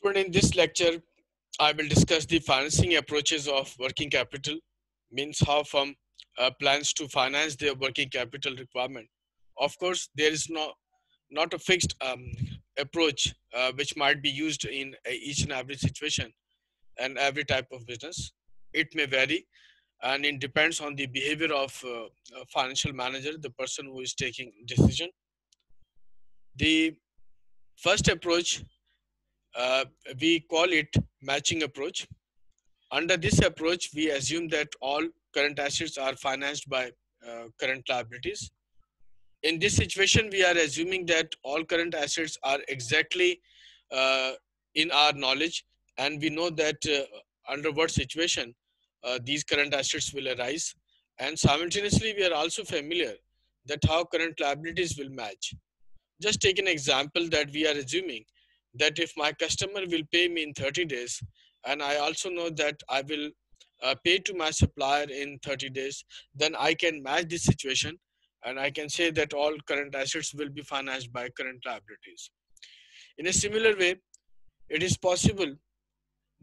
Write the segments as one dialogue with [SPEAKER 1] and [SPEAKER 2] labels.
[SPEAKER 1] Student, in this lecture, I will discuss the financing approaches of working capital, means how firm plans to finance their working capital requirement. Of course, there is not a fixed approach which might be used in each and every situation and every type of business. It may vary, and it depends on the behavior of a financial manager, the person who is taking decision. The first approach, uh, we call it matching approach. Under this approach, we assume that all current assets are financed by current liabilities. In this situation, we are assuming that all current assets are exactly uh, in our knowledge, and we know that under what situation these current assets will arise. And simultaneously, we are also familiar that how current liabilities will match. Just take an example that we are assuming that if my customer will pay me in 30 days, and I also know that I will pay to my supplier in 30 days, then I can match this situation and I can say that all current assets will be financed by current liabilities. In a similar way, it is possible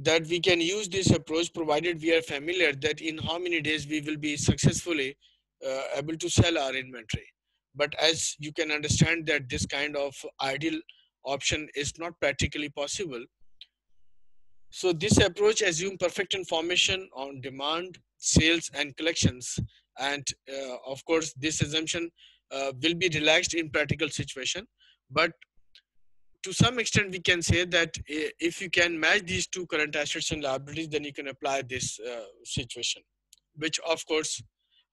[SPEAKER 1] that we can use this approach provided we are familiar that in how many days we will be successfully able to sell our inventory. But as you can understand that this kind of ideal option is not practically possible, so this approach assumes perfect information on demand, sales, and collections. And of course, this assumption will be relaxed in practical situation. But to some extent, we can say that if you can match these two current assets and liabilities, then you can apply this situation, which of course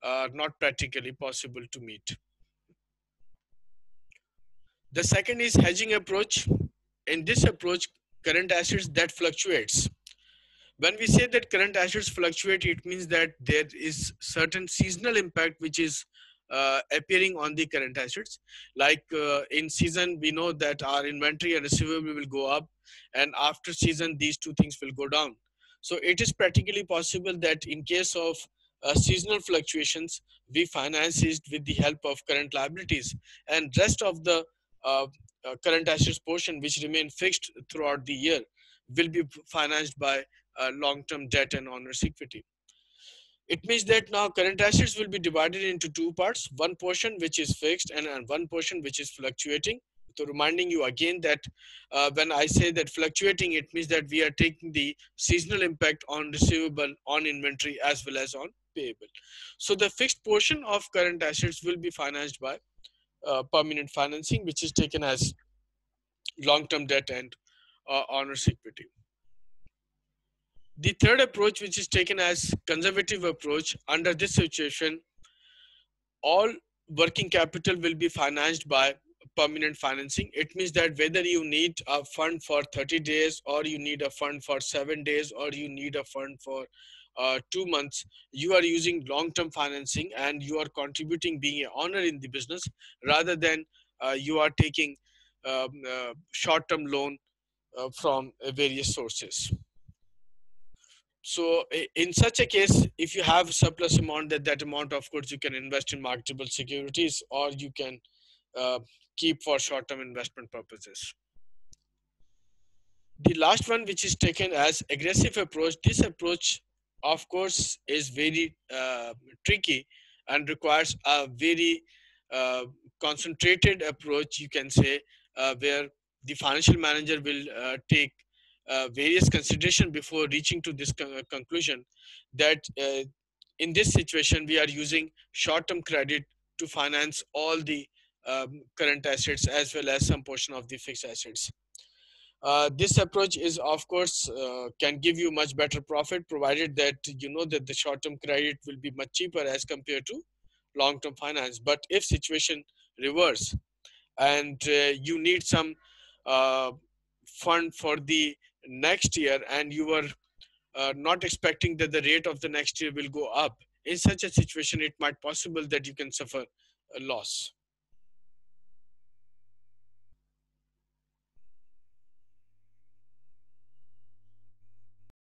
[SPEAKER 1] are not practically possible to meet. The second is hedging approach. In this approach, current assets that fluctuates. When we say that current assets fluctuate, it means that there is certain seasonal impact which is appearing on the current assets. Like in season, we know that our inventory and receivable will go up, and after season, these two things will go down. So it is practically possible that in case of seasonal fluctuations, we finance it with the help of current liabilities, and rest of the uh, current assets portion, which remain fixed throughout the year, will be financed by long-term debt and owner's equity. It means that now current assets will be divided into two parts, one portion which is fixed and one portion which is fluctuating. So reminding you again that when I say that fluctuating, it means that we are taking the seasonal impact on receivable, on inventory, as well as on payable. So the fixed portion of current assets will be financed by permanent financing, which is taken as long-term debt and owner's equity. The third approach, which is taken as conservative approach, under this situation, all working capital will be financed by permanent financing. It means that whether you need a fund for 30 days or you need a fund for 7 days or you need a fund for 2 months, you are using long-term financing and you are contributing being an owner in the business rather than you are taking short-term loan from various sources. So in such a case, if you have surplus amount, that amount, of course, you can invest in marketable securities or you can uh, keep for short-term investment purposes. The last one, which is taken as aggressive approach, this approach, of course, is very tricky and requires a very uh, concentrated approach, you can say, where the financial manager will take various consideration before reaching to this conclusion that in this situation we are using short-term credit to finance all the current assets as well as some portion of the fixed assets. This approach is, of course, can give you much better profit provided that you know that the short-term credit will be much cheaper as compared to long-term finance. But if situation reverse and you need some uh, fund for the next year and you are not expecting that the rate of the next year will go up, in such a situation it might possible that you can suffer a loss.